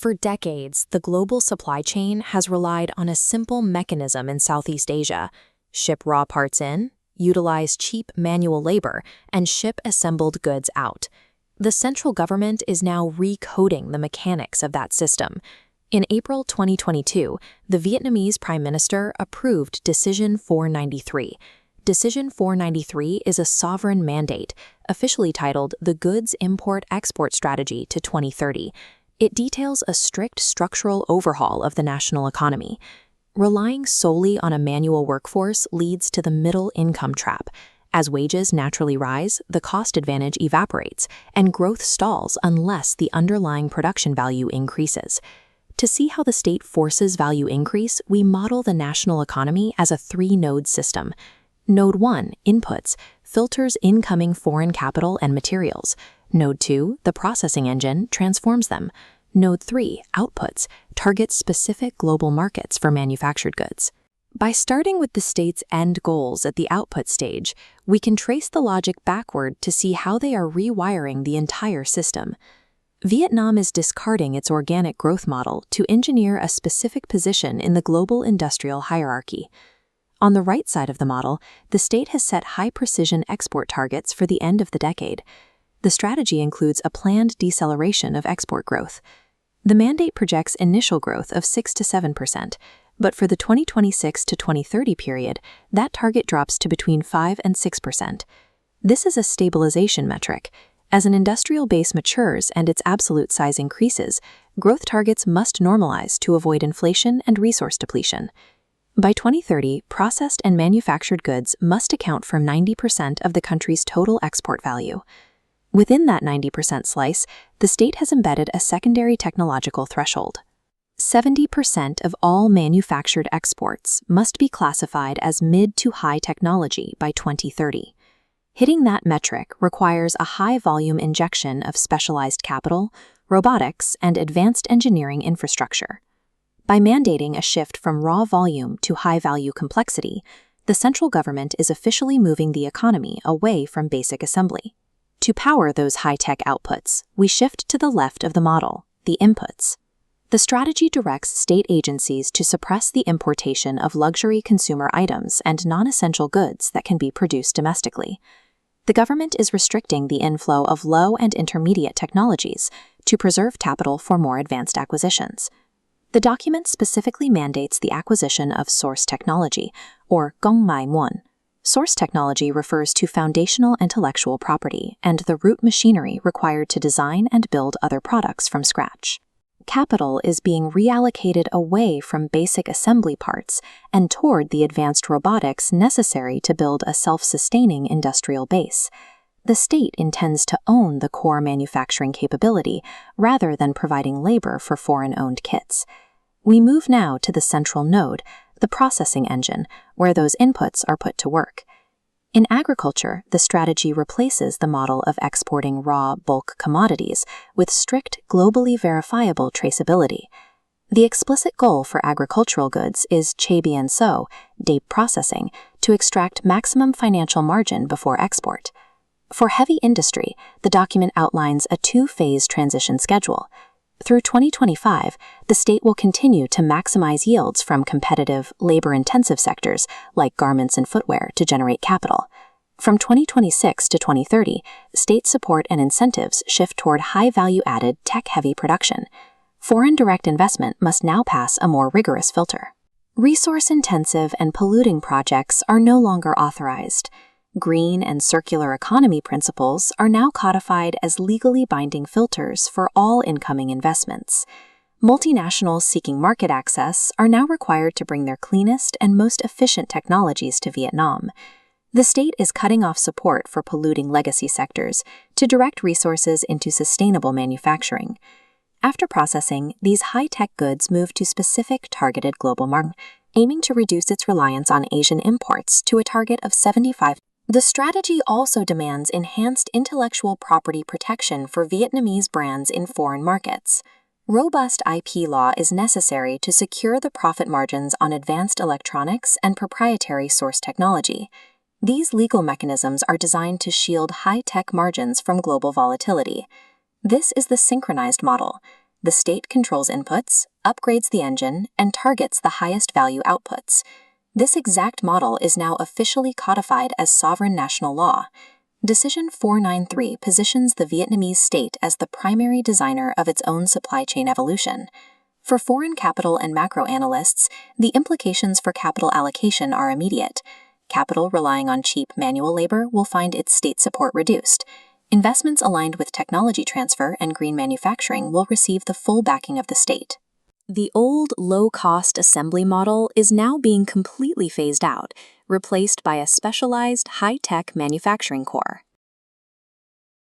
For decades, the global supply chain has relied on a simple mechanism in Southeast Asia: ship raw parts in, utilize cheap manual labor, and ship assembled goods out. The central government is now recoding the mechanics of that system. In April 2022, the Vietnamese Prime Minister approved Decision 493. Decision 493 is a sovereign mandate, officially titled the Goods Import-Export Strategy to 2030. It details a strict structural overhaul of the national economy. Relying solely on a manual workforce leads to the middle income trap. As wages naturally rise, the cost advantage evaporates, and growth stalls unless the underlying production value increases. To see how the state forces value increase, we model the national economy as a three-node system. Node 1, inputs, filters incoming foreign capital and materials. Node 2, the processing engine, transforms them. Node 3, outputs, targets specific global markets for manufactured goods. By starting with the state's end goals at the output stage, we can trace the logic backward to see how they are rewiring the entire system. Vietnam is discarding its organic growth model to engineer a specific position in the global industrial hierarchy. On the right side of the model, the state has set high-precision export targets for the end of the decade. The strategy includes a planned deceleration of export growth. The mandate projects initial growth of 6 to 7%, but for the 2026 to 2030 period, that target drops to between 5 and 6%. This is a stabilization metric. As an industrial base matures and its absolute size increases, growth targets must normalize to avoid inflation and resource depletion. By 2030, processed and manufactured goods must account for 90% of the country's total export value. Within that 90% slice, the state has embedded a secondary technological threshold. 70% of all manufactured exports must be classified as mid to high technology by 2030. Hitting that metric requires a high-volume injection of specialized capital, robotics, and advanced engineering infrastructure. By mandating a shift from raw volume to high-value complexity, the central government is officially moving the economy away from basic assembly. To power those high-tech outputs, we shift to the left of the model, the inputs. The strategy directs state agencies to suppress the importation of luxury consumer items and non-essential goods that can be produced domestically. The government is restricting the inflow of low and intermediate technologies to preserve capital for more advanced acquisitions. The document specifically mandates the acquisition of source technology, or gongmai muon. Source technology refers to foundational intellectual property and the root machinery required to design and build other products from scratch. Capital is being reallocated away from basic assembly parts and toward the advanced robotics necessary to build a self-sustaining industrial base. The state intends to own the core manufacturing capability rather than providing labor for foreign-owned kits. We move now to the central node, the processing engine, where those inputs are put to work. In agriculture, the strategy replaces the model of exporting raw, bulk commodities with strict, globally verifiable traceability. The explicit goal for agricultural goods is chae-bien-so, deep processing, to extract maximum financial margin before export. For heavy industry, the document outlines a two-phase transition schedule. Through 2025, the state will continue to maximize yields from competitive, labor-intensive sectors like garments and footwear to generate capital. From 2026 to 2030, state support and incentives shift toward high-value-added, tech-heavy production. Foreign direct investment must now pass a more rigorous filter. Resource-intensive and polluting projects are no longer authorized. Green and circular economy principles are now codified as legally binding filters for all incoming investments. Multinationals seeking market access are now required to bring their cleanest and most efficient technologies to Vietnam. The state is cutting off support for polluting legacy sectors to direct resources into sustainable manufacturing. After processing, these high-tech goods move to specific targeted global markets, aiming to reduce its reliance on Asian imports to a target of 75%. The strategy also demands enhanced intellectual property protection for Vietnamese brands in foreign markets. Robust IP law is necessary to secure the profit margins on advanced electronics and proprietary source technology. These legal mechanisms are designed to shield high-tech margins from global volatility. This is the synchronized model. the state controls inputs, upgrades the engine, and targets the highest value outputs. This exact model is now officially codified as sovereign national law. Decision 493 positions the Vietnamese state as the primary designer of its own supply chain evolution. For foreign capital and macro analysts, the implications for capital allocation are immediate. Capital relying on cheap manual labor will find its state support reduced. Investments aligned with technology transfer and green manufacturing will receive the full backing of the state. The old low-cost assembly model is now being completely phased out, replaced by a specialized high-tech manufacturing core.